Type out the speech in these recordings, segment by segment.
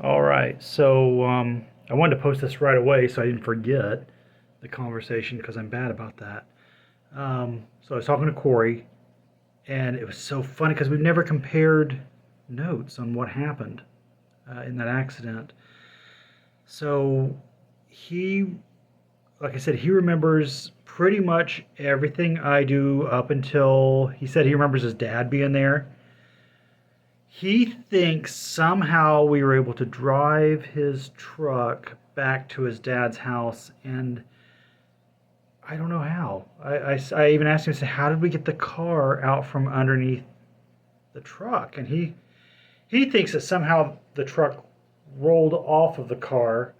All right. I wanted to post this right away so I didn't forget the conversation because I'm bad about that. So I was talking to Corey, and it was so funny because we've never compared notes on what happened in that accident. So he, like I said, he remembers pretty much everything I do up until he said he remembers his dad being there. He thinks somehow we were able to drive his truck back to his dad's house, and I don't know how. I even asked him, I said, how did we get the car out from underneath the truck? And he thinks that somehow the truck rolled off of the car,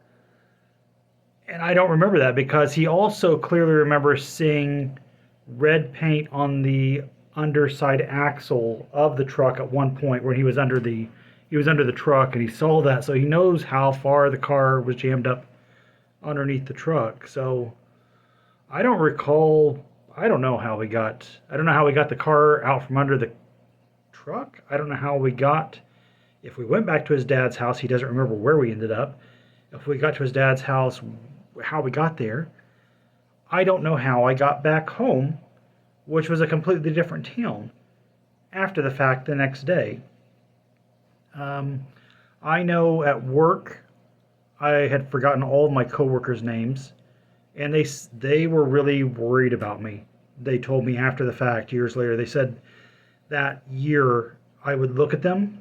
and I don't remember that because he also clearly remembers seeing red paint on the underside axle of the truck at one point where he was under the truck and he saw that, so he knows how far the car was jammed up underneath the truck. So I don't recall. I don't know how we got the car out from under the truck. I don't know how we got. If we went back to his dad's house, he doesn't remember where we ended up. If we got to his dad's house, how we got there. I don't know how I got back home, which was a completely different town, after the fact the next day. Um, I know at work I had forgotten all of my coworkers' names, and they were really worried about me. They told me after the fact, years later, they said that year I would look at them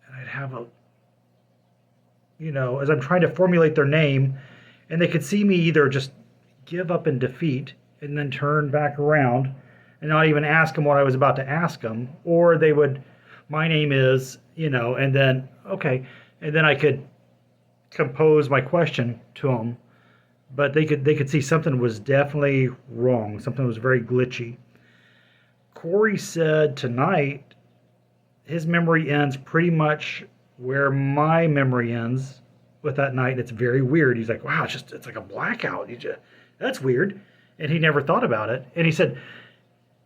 and I'd have a, as I'm trying to formulate their name, and they could see me either just give up in defeat and then turn back around and not even ask them what I was about to ask them, or they would, my name is, and then, okay, and then I could compose my question to them, but they could see something was definitely wrong. Something was very glitchy. Corey said tonight his memory ends pretty much where my memory ends with that night. And it's very weird. He's like, wow, it's like a blackout. That's weird. And he never thought about it. And he said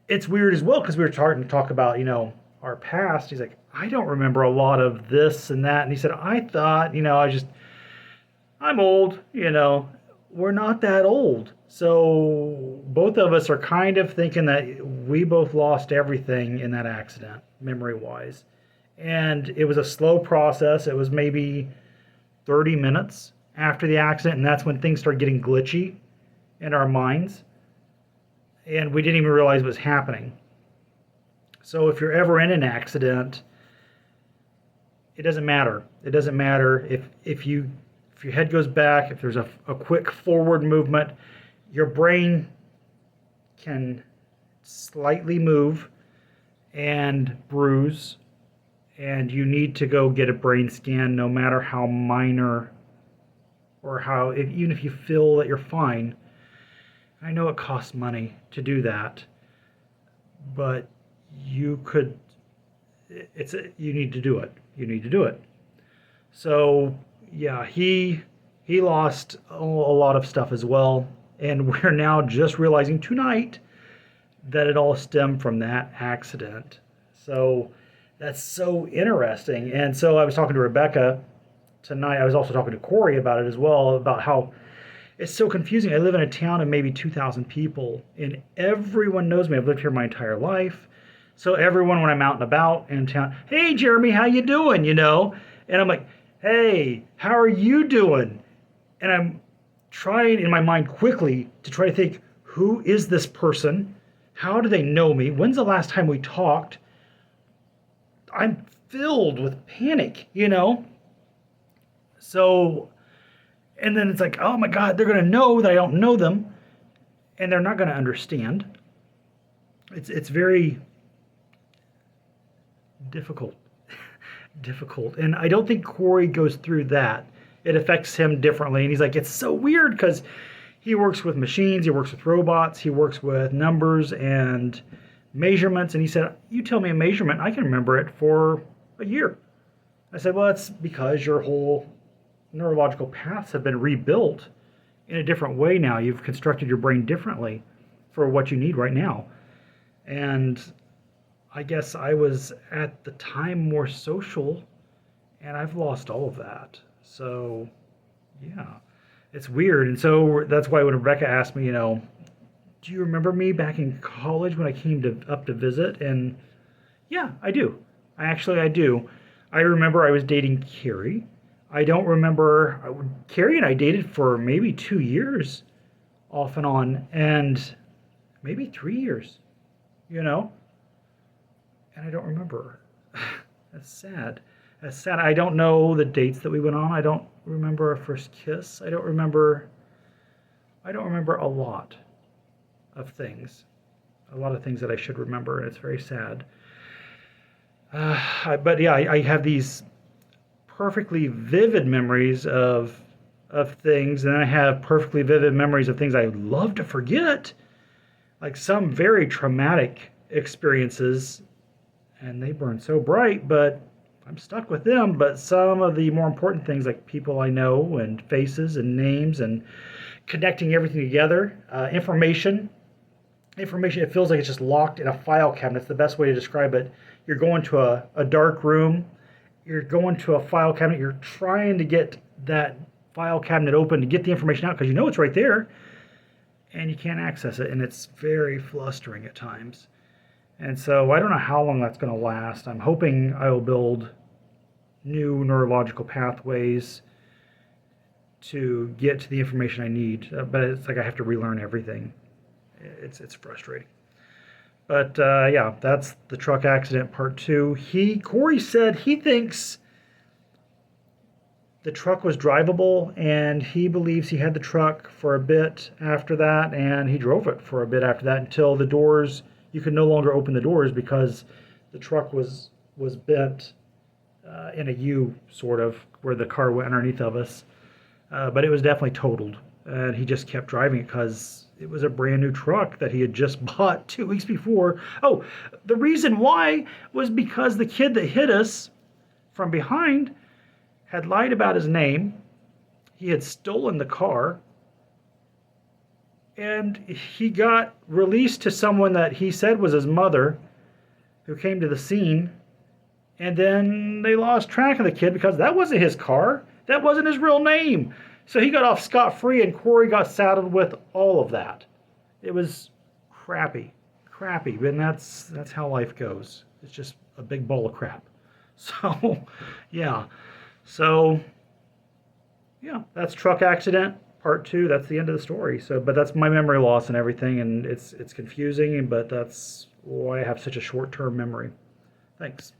it's weird as well because we were starting to talk about our past. He's like, I don't remember a lot of this and that. And he said, I thought, I'm old. We're not that old. So both of us are kind of thinking that we both lost everything in that accident, memory wise. And it was a slow process. It was maybe 30 minutes after the accident, and that's when things started getting glitchy in our minds. And we didn't even realize it was happening. So if you're ever in an accident, it doesn't matter. It doesn't matter if your head goes back, if there's a quick forward movement, your brain can slightly move and bruise, and you need to go get a brain scan no matter how minor or even if you feel that you're fine. I know it costs money to do that, but you could, you need to do it. You need to do it. So yeah, he lost a lot of stuff as well, and we're now just realizing tonight that it all stemmed from that accident. So that's so interesting. And so I was talking to Rebecca tonight. I was also talking to Corey about it as well, about how it's so confusing. I live in a town of maybe 2,000 people, and everyone knows me. I've lived here my entire life. So everyone, when I'm out and about in town, hey, Jeremy, how you doing? And I'm like, hey, how are you doing? And I'm trying in my mind quickly to try to think, who is this person? How do they know me? When's the last time we talked? I'm filled with panic. So, and then it's like, oh my God, they're going to know that I don't know them, and they're not going to understand. It's very difficult. Difficult. And I don't think Corey goes through that. It affects him differently. And he's like, it's so weird because he works with machines, he works with robots, he works with numbers and measurements. And he said, you tell me a measurement, I can remember it for a year. I said, well, that's because your whole neurological paths have been rebuilt in a different way now. You've constructed your brain differently for what you need right now. And I guess I was at the time more social and I've lost all of that. So, yeah, it's weird. And so that's why when Rebecca asked me, do you remember me back in college when I came up to visit? And yeah, I do. I do. I remember I was dating Carrie. I don't remember. Carrie and I dated for maybe 2 years off and on, and maybe 3 years, you know? And I don't remember. That's sad. That's sad. I don't know the dates that we went on. I don't remember our first kiss. I don't remember a lot of things. A lot of things that I should remember, and it's very sad. But yeah, I have these perfectly vivid memories of things, and I have perfectly vivid memories of things I love to forget, like some very traumatic experiences, and they burn so bright, but I'm stuck with them. But some of the more important things, like people I know and faces and names and connecting everything together, information, it feels like it's just locked in a file cabinet. It's the best way to describe it. You're going to a dark room, you're going to a file cabinet, you're trying to get that file cabinet open to get the information out because you know it's right there, and you can't access it, and it's very flustering at times. And so I don't know how long that's going to last. I'm hoping I will build new neurological pathways to get to the information I need, but it's like I have to relearn everything. It's frustrating. But yeah, that's the truck accident part two. Corey said he thinks the truck was drivable, and he believes he had the truck for a bit after that, and he drove it for a bit after that until the doors, you could no longer open the doors because the truck was bent in a U, sort of, where the car went underneath of us. But it was definitely totaled, and he just kept driving it because it was a brand new truck that he had just bought 2 weeks before. Oh, the reason why was because the kid that hit us from behind had lied about his name. He had stolen the car, and he got released to someone that he said was his mother, who came to the scene. And then they lost track of the kid because that wasn't his car. That wasn't his real name. So he got off scot-free, and Corey got saddled with all of that. It was crappy. And that's how life goes. It's just a big bowl of crap. So, yeah. So, yeah, that's truck accident part two. That's the end of the story. So, but that's my memory loss and everything, and it's confusing, but that's why I have such a short-term memory. Thanks.